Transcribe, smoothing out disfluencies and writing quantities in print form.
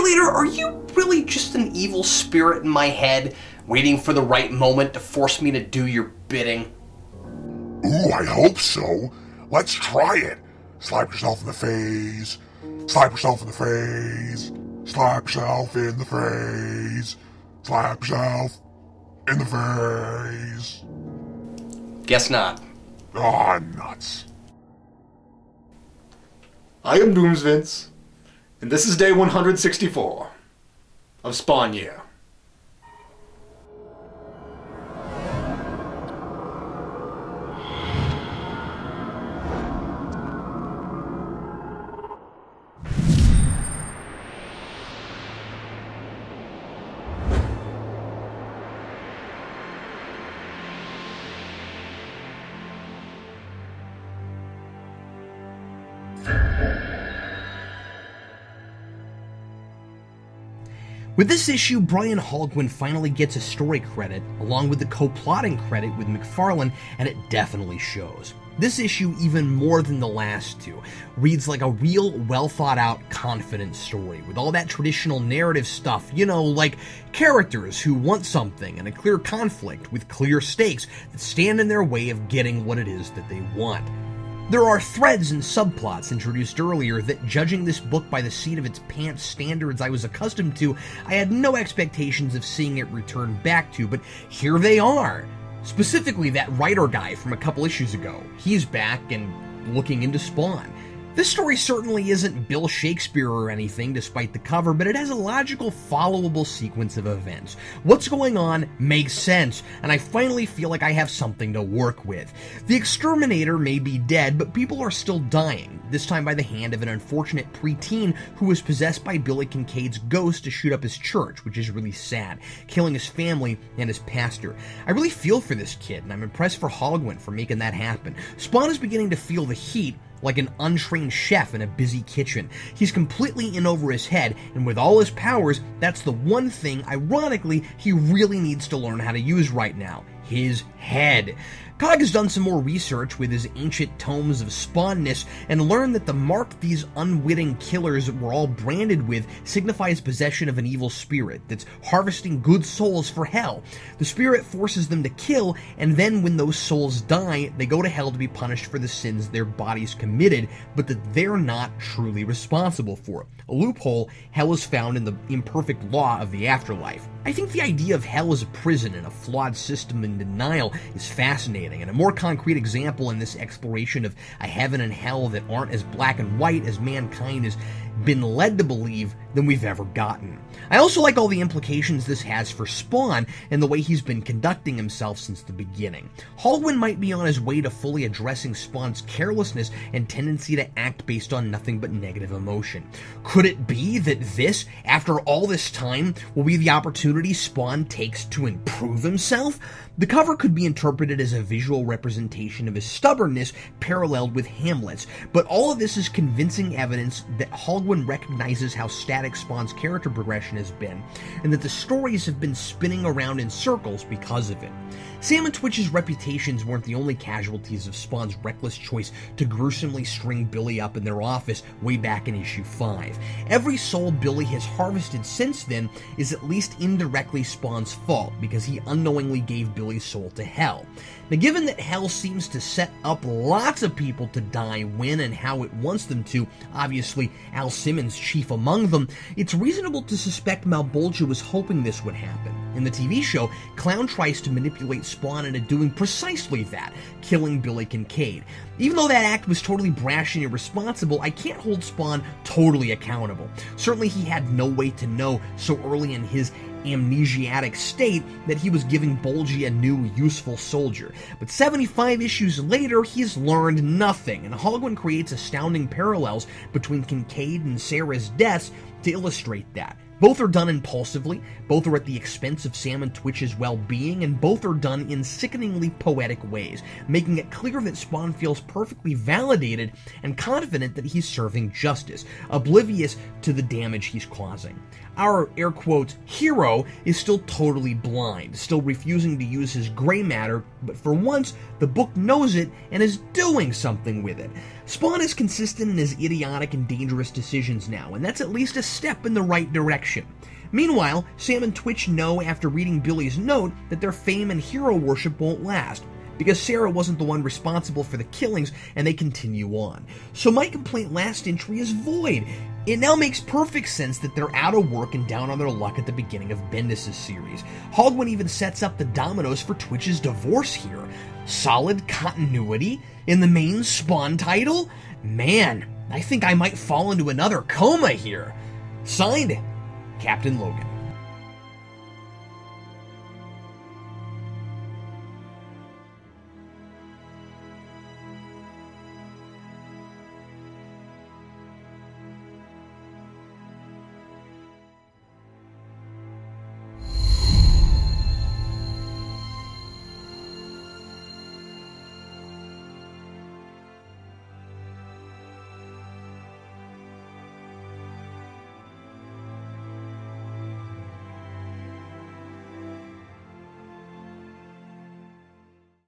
Annihilator, are you really just an evil spirit in my head, waiting for the right moment to force me to do your bidding? Ooh, I hope so. Let's try it. Slap yourself in the face. Slap yourself in the face. Slap yourself in the face. Slap yourself in the face. Guess not. Ah, nuts. I am Doomsvince, and this is day 164 of Spawn Year. With this issue, Brian Holguin finally gets a story credit, along with the co-plotting credit with McFarlane, and it definitely shows. This issue, even more than the last two, reads like a real, well-thought-out, confident story, with all that traditional narrative stuff, you know, like characters who want something and a clear conflict with clear stakes that stand in their way of getting what it is that they want. There are threads and subplots introduced earlier that, judging this book by the seat of its pants standards I was accustomed to, I had no expectations of seeing it return back to, but here they are. Specifically, that writer guy from a couple issues ago. He's back and looking into Spawn. This story certainly isn't Bill Shakespeare or anything, despite the cover, but it has a logical, followable sequence of events. What's going on makes sense, and I finally feel like I have something to work with. The exterminator may be dead, but people are still dying, this time by the hand of an unfortunate preteen who was possessed by Billy Kincaid's ghost to shoot up his church, which is really sad, killing his family and his pastor. I really feel for this kid, and I'm impressed for Holguin for making that happen. Spawn is beginning to feel the heat, like an untrained chef in a busy kitchen. He's completely in over his head, and with all his powers, that's the one thing, ironically, he really needs to learn how to use right now. His head. Cog has done some more research with his ancient tomes of spawnness and learned that the mark these unwitting killers were all branded with signifies possession of an evil spirit that's harvesting good souls for hell. The spirit forces them to kill, and then when those souls die, they go to hell to be punished for the sins their bodies committed, but that they're not truly responsible for. A loophole hell is found in the imperfect law of the afterlife. I think the idea of hell as a prison and a flawed system in denial is fascinating, and a more concrete example in this exploration of a heaven and hell that aren't as black and white as mankind has been led to believe than we've ever gotten. I also like all the implications this has for Spawn and the way he's been conducting himself since the beginning. Holguin might be on his way to fully addressing Spawn's carelessness and tendency to act based on nothing but negative emotion. Could it be that this, after all this time, will be the opportunity Spawn takes to improve himself? The cover could be interpreted as a visual representation of his stubbornness paralleled with Hamlet's, but all of this is convincing evidence that Holguin recognizes how static Spawn's character progression has been, and that the stories have been spinning around in circles because of it. Sam and Twitch's reputations weren't the only casualties of Spawn's reckless choice to gruesomely string Billy up in their office way back in issue 5. Every soul Billy has harvested since then is at least indirectly Spawn's fault, because he unknowingly gave Billy's soul to hell. Now, given that hell seems to set up lots of people to die when and how it wants them to, obviously Al Simmons chief among them, it's reasonable to suspect Malebolgia was hoping this would happen. In the TV show, Clown tries to manipulate Spawn into doing precisely that, killing Billy Kincaid. Even though that act was totally brash and irresponsible, I can't hold Spawn totally accountable. Certainly he had no way to know so early in his amnesiatic state that he was giving Bolgie a new, useful soldier. But 75 issues later, he's learned nothing, and Holguin creates astounding parallels between Kincaid and Sarah's deaths to illustrate that. Both are done impulsively, both are at the expense of Sam and Twitch's well-being, and both are done in sickeningly poetic ways, making it clear that Spawn feels perfectly validated and confident that he's serving justice, oblivious to the damage he's causing. Our, air quotes, hero is still totally blind, still refusing to use his gray matter, but for once, the book knows it and is doing something with it. Spawn is consistent in his idiotic and dangerous decisions now, and that's at least a step in the right direction. Meanwhile, Sam and Twitch know after reading Billy's note that their fame and hero worship won't last, because Sarah wasn't the one responsible for the killings, and they continue on. So my complaint last entry is void. It now makes perfect sense that they're out of work and down on their luck at the beginning of Bendis' series. Haldwin even sets up the dominoes for Twitch's divorce here. Solid continuity in the main Spawn title? Man, I think I might fall into another coma here. Signed, Captain Logan.